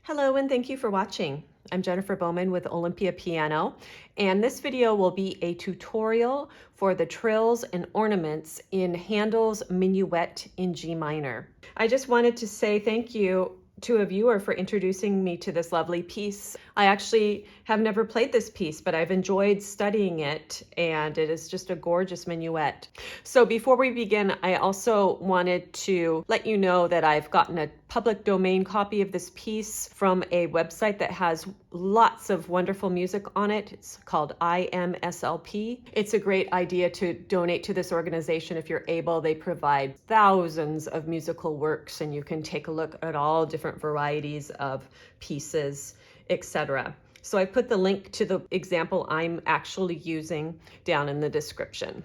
Hello and thank you for watching. I'm Jennifer Bowman with Olympia Piano, and this video will be a tutorial for the trills and ornaments in Handel's Minuet in G minor. I just wanted to say thank you to a viewer for introducing me to this lovely piece. I actually have never played this piece, but I've enjoyed studying it, and it is just a gorgeous minuet. So before we begin, I also wanted to let you know that I've gotten a public domain copy of this piece from a website that has lots of wonderful music on it. It's called IMSLP. It's a great idea to donate to this organization if you're able. They provide thousands of musical works, and you can take a look at all different varieties of pieces, etc. So I put the link to the example I'm actually using down in the description.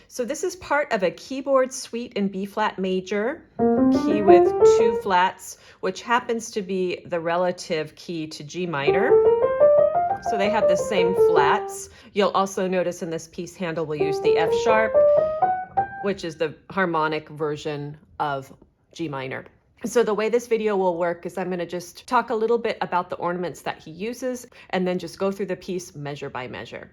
So this is part of a keyboard suite in B flat major, key with 2 flats, which happens to be the relative key to G minor. So they have the same flats. You'll also notice in this piece Handel will use the F sharp, which is the harmonic version of G minor. So the way this video will work is I'm going to just talk a little bit about the ornaments that he uses and then just go through the piece measure by measure.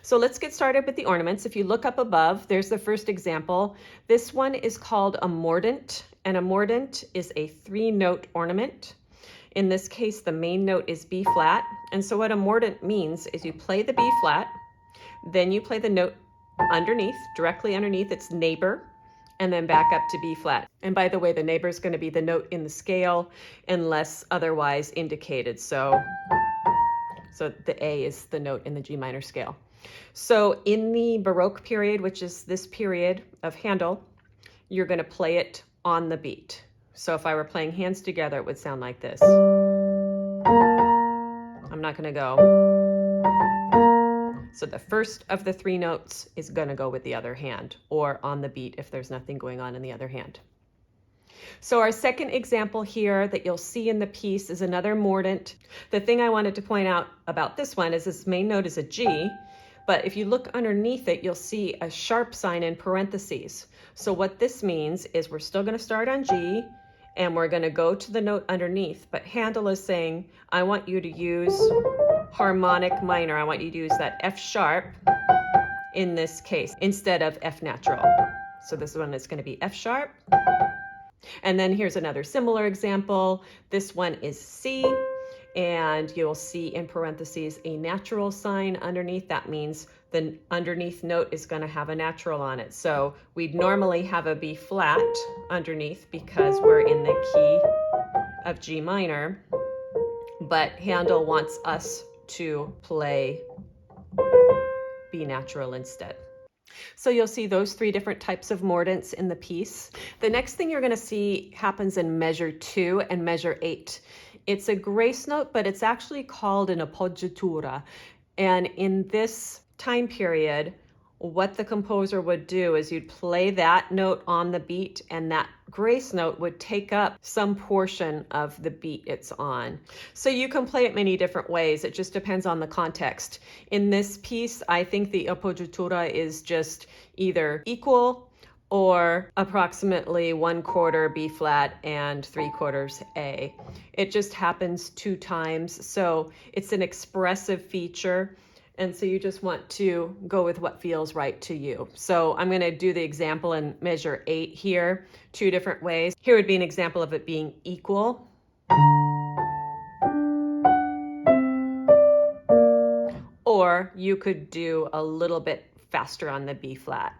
So let's get started with the ornaments. If you look up above, there's the first example. This one is called a mordent, and a mordent is a 3-note ornament. In this case, the main note is B flat. And so what a mordent means is you play the B flat, then you play the note underneath, directly underneath its neighbor, and then back up to B flat. And by the way, the neighbor is going to be the note in the scale unless otherwise indicated. So the A is the note in the G minor scale. So in the Baroque period, which is this period of Handel, you're going to play it on the beat. So if I were playing hands together, it would sound like this. I'm not going to go. So the first of the 3 notes is going to go with the other hand, or on the beat if there's nothing going on in the other hand. So our second example here that you'll see in the piece is another mordent. The thing I wanted to point out about this one is this main note is a G, but if you look underneath it, you'll see a sharp sign in parentheses. So what this means is we're still going to start on G, and we're going to go to the note underneath, but Handel is saying, I want you to use harmonic minor. I want you to use that F sharp in this case instead of F natural. So this one is going to be F sharp. And then here's another similar example. This one is C, and you'll see in parentheses a natural sign underneath. That means the underneath note is going to have a natural on it. So we'd normally have a B flat underneath because we're in the key of G minor, but Handel wants us to play B natural instead. So you'll see those 3 different types of mordents in the piece. The next thing you're going to see happens in measure 2 and measure 8. It's a grace note, but it's actually called an Appoggiatura. And in this time period, what the composer would do is you'd play that note on the beat, and that grace note would take up some portion of the beat it's on. So you can play it many different ways. It just depends on the context. In this piece, I think the Appoggiatura is just either equal or approximately 1/4 B flat and 3/4 A. It just happens 2 times. So it's an expressive feature. And so you just want to go with what feels right to you. So I'm going to do the example in measure 8 here, 2 different ways. Here would be an example of it being equal. Or you could do a little bit faster on the B flat.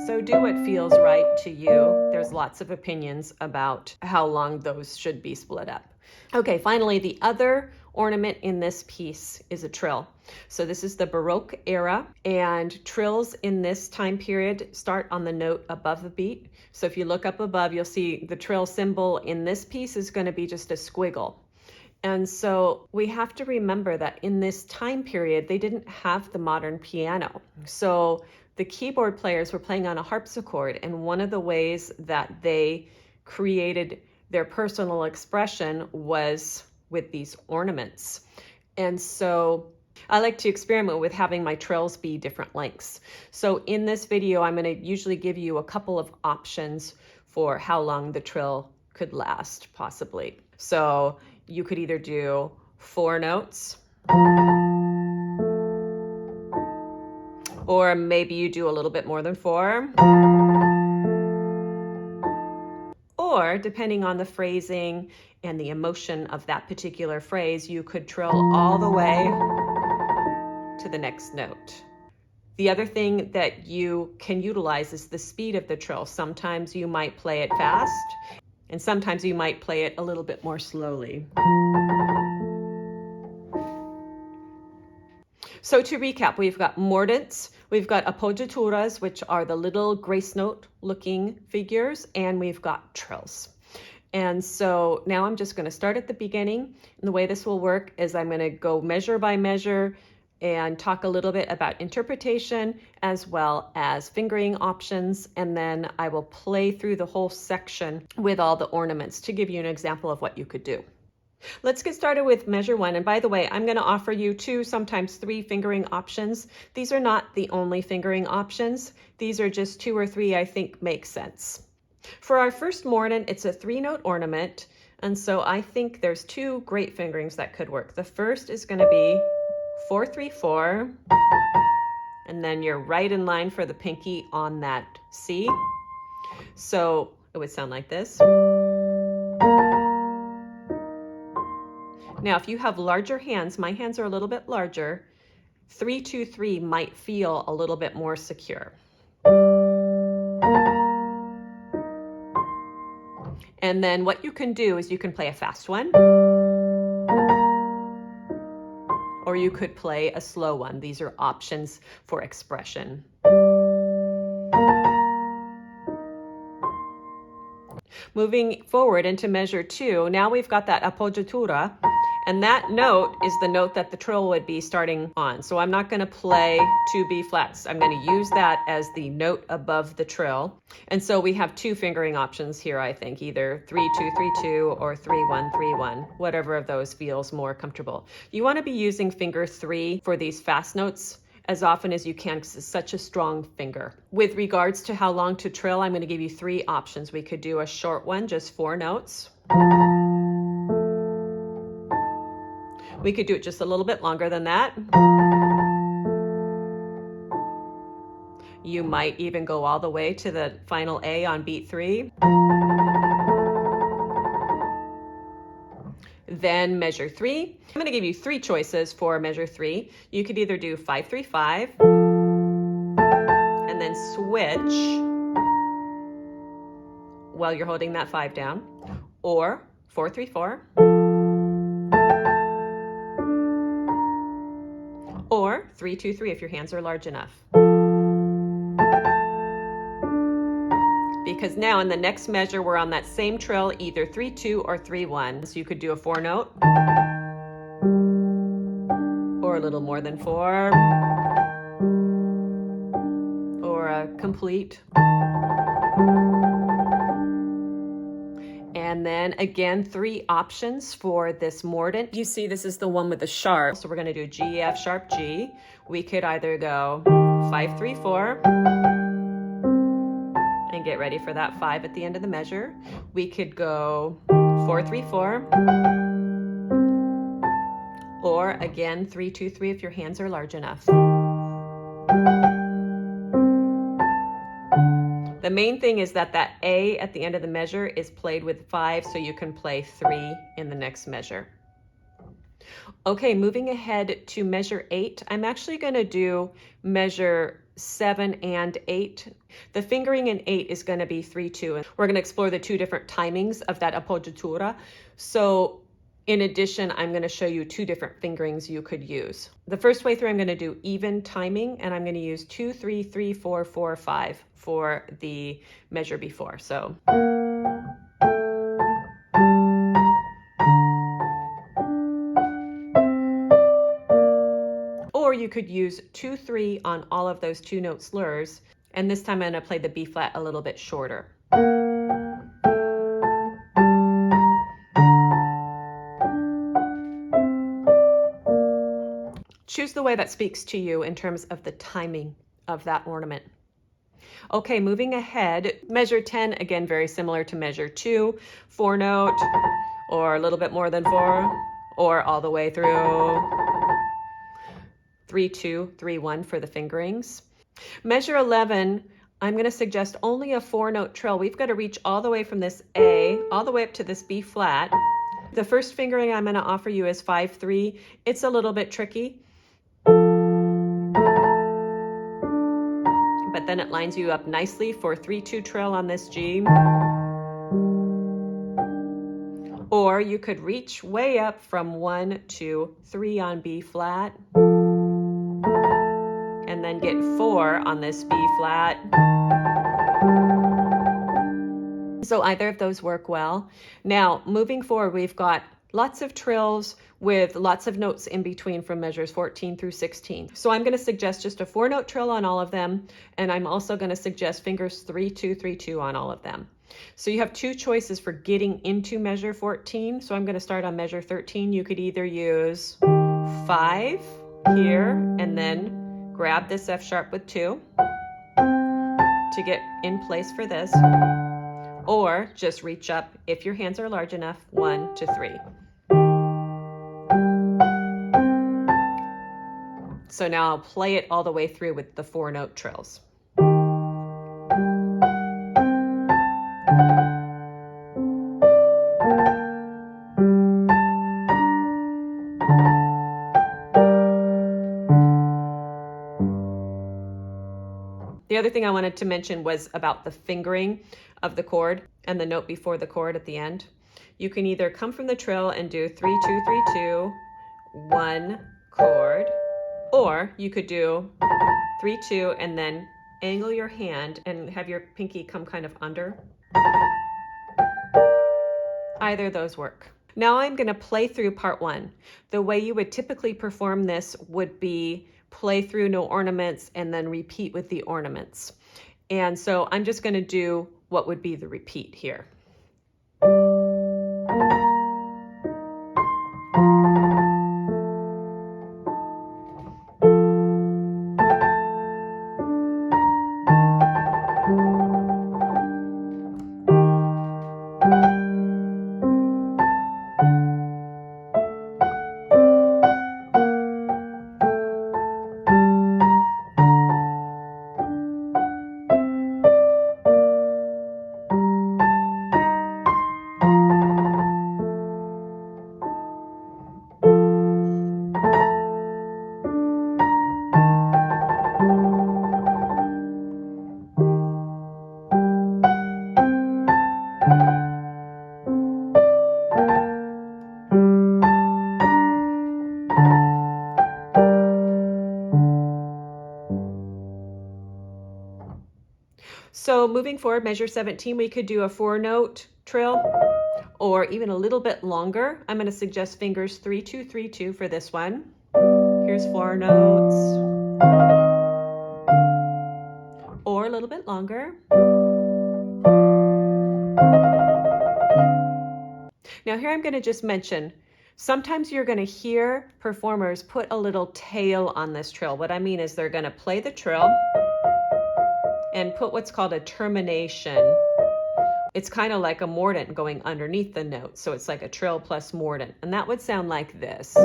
So do what feels right to you. There's lots of opinions about how long those should be split up. Okay, finally, the other ornament in this piece is a trill. So this is the Baroque era, and trills in this time period start on the note above the beat. So if you look up above, you'll see the trill symbol in this piece is going to be just a squiggle. And so we have to remember that in this time period, they didn't have the modern piano. So the keyboard players were playing on a harpsichord, and one of the ways that they created their personal expression was with these ornaments. And so I like to experiment with having my trills be different lengths. So in this video, I'm going to usually give you a couple of options for how long the trill could last possibly. So you could either do 4 notes, or maybe you do a little bit more than 4. Or depending on the phrasing and the emotion of that particular phrase, you could trill all the way to the next note. The other thing that you can utilize is the speed of the trill. Sometimes you might play it fast, and sometimes you might play it a little bit more slowly. So to recap, we've got Mordents, we've got Appoggiaturas, which are the little grace note looking figures, and we've got Trills. And so now I'm just going to start at the beginning. And the way this will work is I'm going to go measure by measure and talk a little bit about interpretation as well as fingering options. And then I will play through the whole section with all the ornaments to give you an example of what you could do. Let's get started with measure 1. And by the way, I'm going to offer you 2, sometimes 3 fingering options. These are not the only fingering options. These are just 2 or 3 I think make sense. For our first mordent, it's a 3-note ornament. And so I think there's 2 great fingerings that could work. The first is going to be 4-3-4. And then you're right in line for the pinky on that C. So it would sound like this. Now, if you have larger hands, my hands are a little bit larger, 3-2-3 might feel a little bit more secure. And then what you can do is you can play a fast one, or you could play a slow one. These are options for expression. Moving forward into measure 2, now we've got that appoggiatura, and that note is the note that the trill would be starting on. So I'm not going to play 2 B flats. I'm going to use that as the note above the trill. And so we have 2 fingering options here, I think, either 3-2-3-2 or 3-1-3-1, whatever of those feels more comfortable. You want to be using finger 3 for these fast notes as often as you can because it's such a strong finger. With regards to how long to trill, I'm going to give you 3 options. We could do a short one, just 4 notes. We could do it just a little bit longer than that. You might even go all the way to the final A on beat 3. Then measure 3. I'm going to give you 3 choices for measure 3. You could either do 5-3-5 and then switch while you're holding that 5 down, or 4-3-4, or 3-2-3 if your hands are large enough. Because now in the next measure, we're on that same trill, either 3-2 or 3-1. So you could do a 4 note, or a little more than 4, or a complete. And then again, 3 options for this mordent. You see, this is the one with the sharp. So we're going to do G, F sharp, G. We could either go 5-3-4 and get ready for that 5 at the end of the measure. We could go 4-3-4, or again 3-2-3 if your hands are large enough. The main thing is that that A at the end of the measure is played with 5, so you can play 3 in the next measure. Okay, moving ahead to measure 8, I'm actually going to do measure 7 and 8. The fingering in 8 is going to be 3-2, and we're going to explore the 2 different timings of that appoggiatura. So in addition, I'm going to show you 2 different fingerings you could use. The first way through, I'm going to do even timing, and I'm going to use 2-3-3-4-4-5 for the measure before. So or you could use 2-3 on all of those 2-note slurs, and this time I'm going to play the B flat a little bit shorter. Choose the way that speaks to you in terms of the timing of that ornament. Okay, moving ahead, measure 10, again, very similar to measure 2, 4 note, or a little bit more than 4, or all the way through 3, 2, 3, 1 for the fingerings. Measure 11, I'm going to suggest only a 4 note trill. We've got to reach all the way from this A, all the way up to this B flat. The first fingering I'm going to offer you is 5-3. It's a little bit tricky, but then it lines you up nicely for 3-2 trill on this G. Or you could reach way up from 1 to 3 on B flat, and then get 4 on this B flat. So either of those work well. Now, moving forward, we've got lots of trills with lots of notes in between from measures 14 through 16. So I'm going to suggest just a 4 note trill on all of them, and I'm also going to suggest fingers 3-2, 3-2 on all of them. So you have two choices for getting into measure 14. So I'm going to start on measure 13. You could either use 5 here and then grab this F sharp with 2 to get in place for this, or just reach up, if your hands are large enough, 1 to 3. So now I'll play it all the way through with the 4 note trills. The other thing I wanted to mention was about the fingering of the chord and the note before the chord at the end. You can either come from the trill and do 3-2, 3-2, 1 chord, or you could do 3-2 and then angle your hand and have your pinky come kind of under. Either of those work. Now I'm going to play through part 1. The way you would typically perform this would be play through no ornaments and then repeat with the ornaments. And so I'm just going to do what would be the repeat here. So moving forward, measure 17, we could do a 4 note trill or even a little bit longer. I'm going to suggest fingers 3-2, 3-2 for this one. Here's 4 notes. Or a little bit longer. Now here I'm going to just mention, sometimes you're going to hear performers put a little tail on this trill. What I mean is they're going to play the trill and put what's called a termination. It's kind of like a mordent going underneath the note. So it's like a trill plus mordent. And that would sound like this.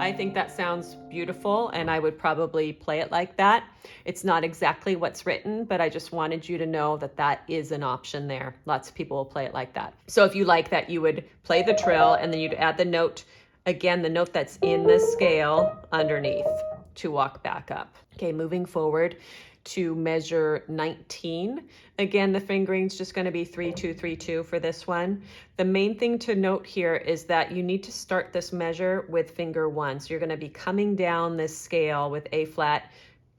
I think that sounds beautiful, and I would probably play it like that. It's not exactly what's written, but I just wanted you to know that that is an option there. Lots of people will play it like that. So if you like that, you would play the trill and then you'd add the note, again, the note that's in the scale underneath to walk back up. Okay, moving forward to measure 19. Again, the fingering's just going to be 3-2, 3-2 for this one. The main thing to note here is that you need to start this measure with finger 1. So you're going to be coming down this scale with A flat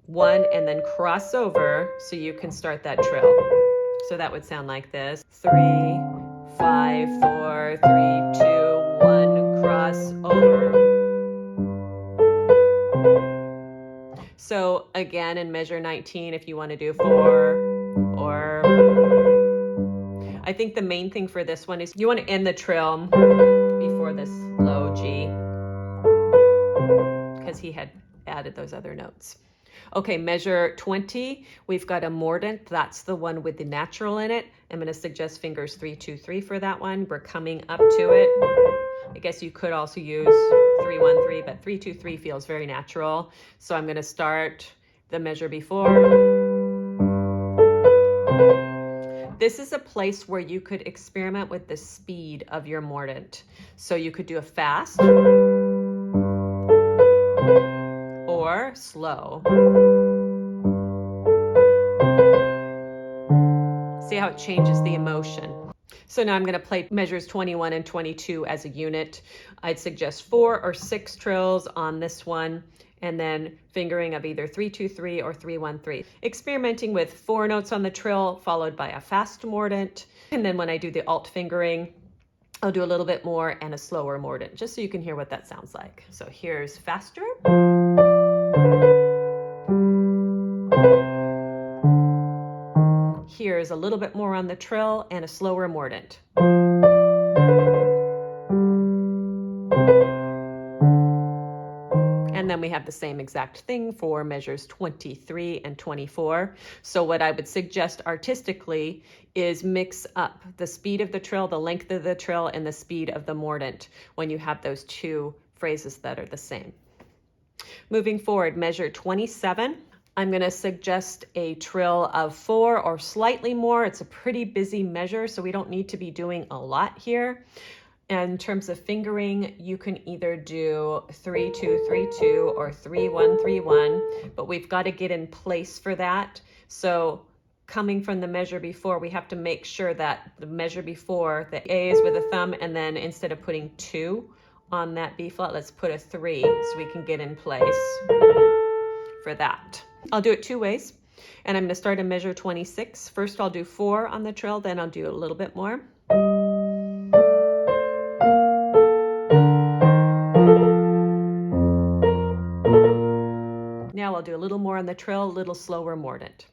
1 and then cross over so you can start that trill. So that would sound like this. 3, 5, 4, 3, 2, 1, cross over. So again, in measure 19, if you want to do 4, or I think the main thing for this one is you want to end the trill before this low G, because he had added those other notes. Okay, measure 20, we've got a mordent. That's the one with the natural in it. I'm going to suggest fingers 3, 2, 3 for that one. We're coming up to it. I guess you could also use 3, 1, 3, but 3, 2, 3 feels very natural. So I'm going to start the measure before. This is a place where you could experiment with the speed of your mordent. So you could do a fast or slow. See how it changes the emotion. So now I'm going to play measures 21 and 22 as a unit. I'd suggest 4 or 6 trills on this one, and then fingering of either 3, 2, 3 or 3, 1, 3. Experimenting with 4 notes on the trill followed by a fast mordent. And then when I do the alt fingering, I'll do a little bit more and a slower mordent, just so you can hear what that sounds like. So here's faster. Here's a little bit more on the trill and a slower mordent. And then we have the same exact thing for measures 23 and 24. So what I would suggest artistically is mix up the speed of the trill, the length of the trill, and the speed of the mordent when you have those two phrases that are the same. Moving forward, measure 27. I'm going to suggest a trill of 4 or slightly more. It's a pretty busy measure, so we don't need to be doing a lot here. And in terms of fingering, you can either do 3, 2, 3, 2 or 3, 1, 3, 1, but we've got to get in place for that. So coming from the measure before, we have to make sure that the measure before, the A is with a thumb, and then instead of putting 2 on that B flat, let's put a 3 so we can get in place for that. I'll do it 2 ways, and I'm going to start in measure 26. First I'll do 4 on the trill, then I'll do a little bit more. Now I'll do a little more on the trill, a little slower mordent.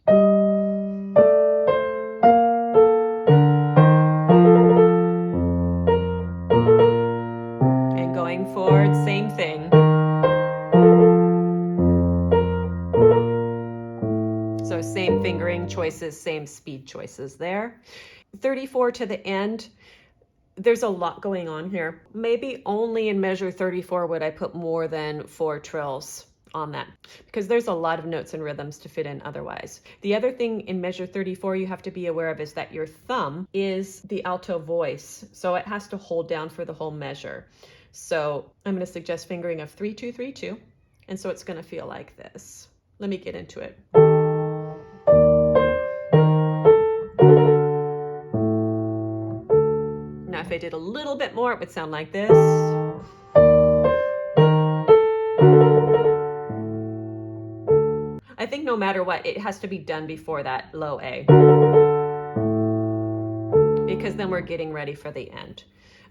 And going forward, same thing. So same fingering choices, same speed choices there. 34 to the end. There's a lot going on here. Maybe only in measure 34 would I put more than 4 trills on that, because there's a lot of notes and rhythms to fit in otherwise. The other thing in measure 34 you have to be aware of is that your thumb is the alto voice, so it has to hold down for the whole measure. So I'm going to suggest fingering of 3, 2, 3, 2, and so it's going to feel like this. Let me get into it. Now if I did a little bit more, it would sound like this. I think no matter what, it has to be done before that low A, because then we're getting ready for the end.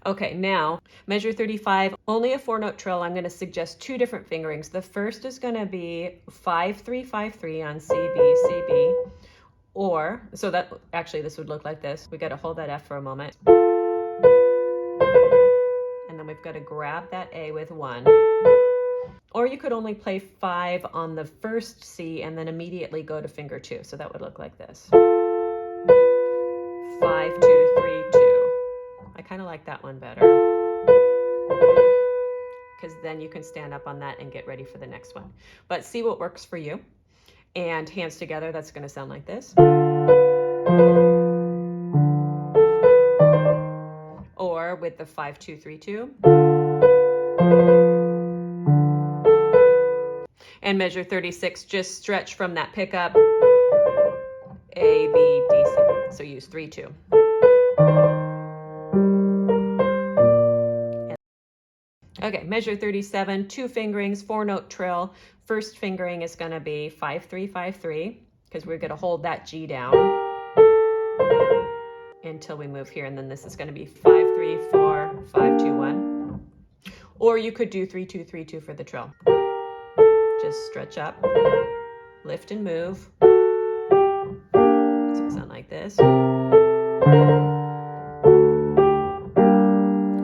Okay, now measure 35, only a 4-note trill. I'm going to suggest 2 different fingerings. The first is going to be 5, 3, 5, 3 on C, B, C, B, or, so that actually this would look like this. We got to hold that F for a moment. And then we've got to grab that A with 1. Or you could only play 5 on the first C and then immediately go to finger 2. So that would look like this. 5, 2, 3, 2. I kind of like that one better, because then you can stand up on that and get ready for the next one. But see what works for you. And hands together, that's going to sound like this. Or with the 5, 2, 3, 2. And measure 36, just stretch from that pickup, A, B, D, C. So use 3, 2. Okay, measure 37, 2 fingerings, 4-note trill. First fingering is going to be 5, 3, 5, 3, because we're going to hold that G down until we move here. And then this is going to be 5, 3, 4, 5, 2, 1. Or you could do 3, 2, 3, 2 for the trill. Just stretch up, lift and move. So it sound like this.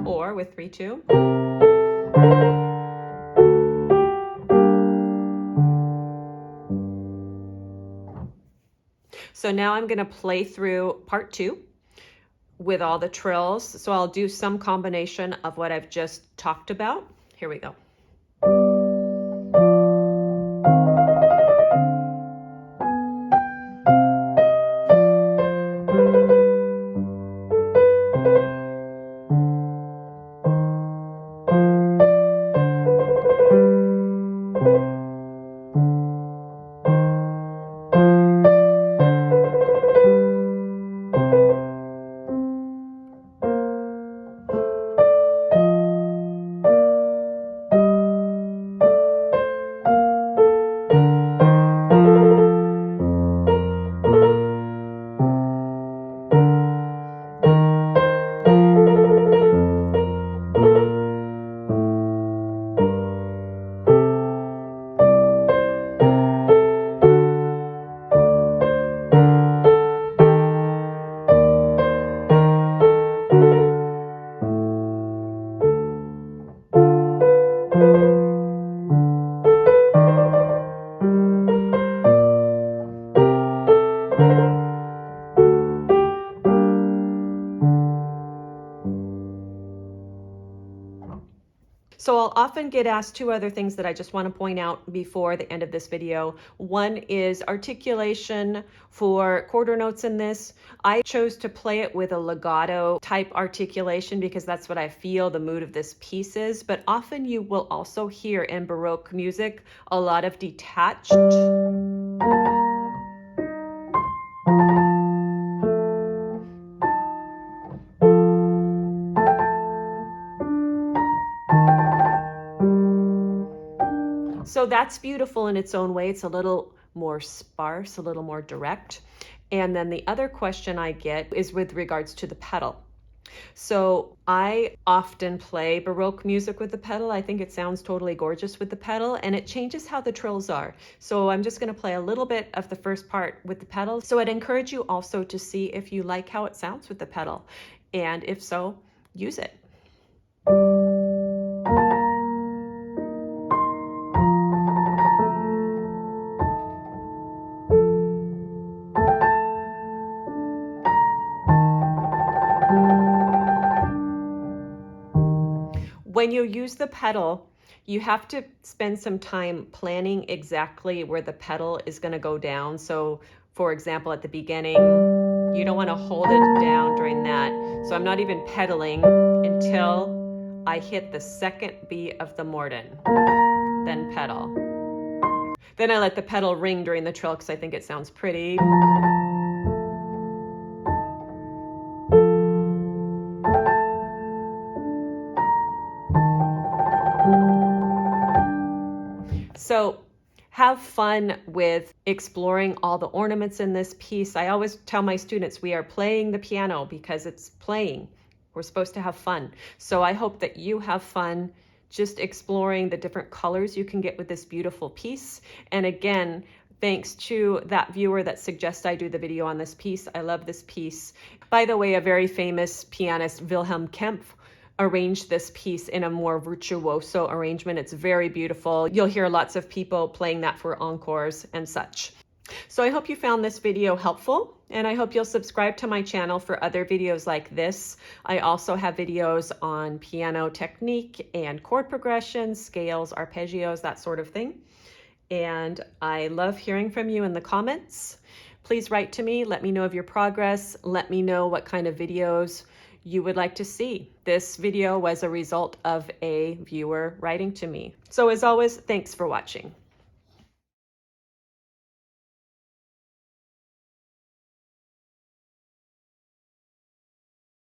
Or with 3, 2. So now I'm going to play through part 2 with all the trills. So I'll do some combination of what I've just talked about. Here we go. So I'll often get asked 2 other things that I just want to point out before the end of this video. One is articulation for quarter notes in this. I chose to play it with a legato type articulation because that's what I feel the mood of this piece is. But often you will also hear in Baroque music a lot of detached. So that's beautiful in its own way. It's a little more sparse, a little more direct. And then the other question I get is with regards to the pedal. So I often play Baroque music with the pedal. I think it sounds totally gorgeous with the pedal, and it changes how the trills are. So I'm just going to play a little bit of the first part with the pedal. So I'd encourage you also to see if you like how it sounds with the pedal. And if so, use it. When you use the pedal, you have to spend some time planning exactly where the pedal is going to go down. So, for example, at the beginning, you don't want to hold it down during that. So I'm not even pedaling until I hit the second beat of the Mordent, then pedal. Then I let the pedal ring during the trill because I think it sounds pretty. So have fun with exploring all the ornaments in this piece. I always tell my students we are playing the piano because it's playing. We're supposed to have fun. So I hope that you have fun just exploring the different colors you can get with this beautiful piece. And again, thanks to that viewer that suggests I do the video on this piece. I love this piece. By the way, a very famous pianist, Wilhelm Kempf, arranged this piece in a more virtuoso arrangement. It's very beautiful. You'll hear lots of people playing that for encores and such. So I hope you found this video helpful, and I hope you'll subscribe to my channel for other videos like this. I also have videos on piano technique and chord progressions, scales, arpeggios, that sort of thing. And I love hearing from you in the comments. Please write to me. Let me know of your progress. Let me know what kind of videos you would like to see. This video was a result of a viewer writing to me. So as always, thanks for watching.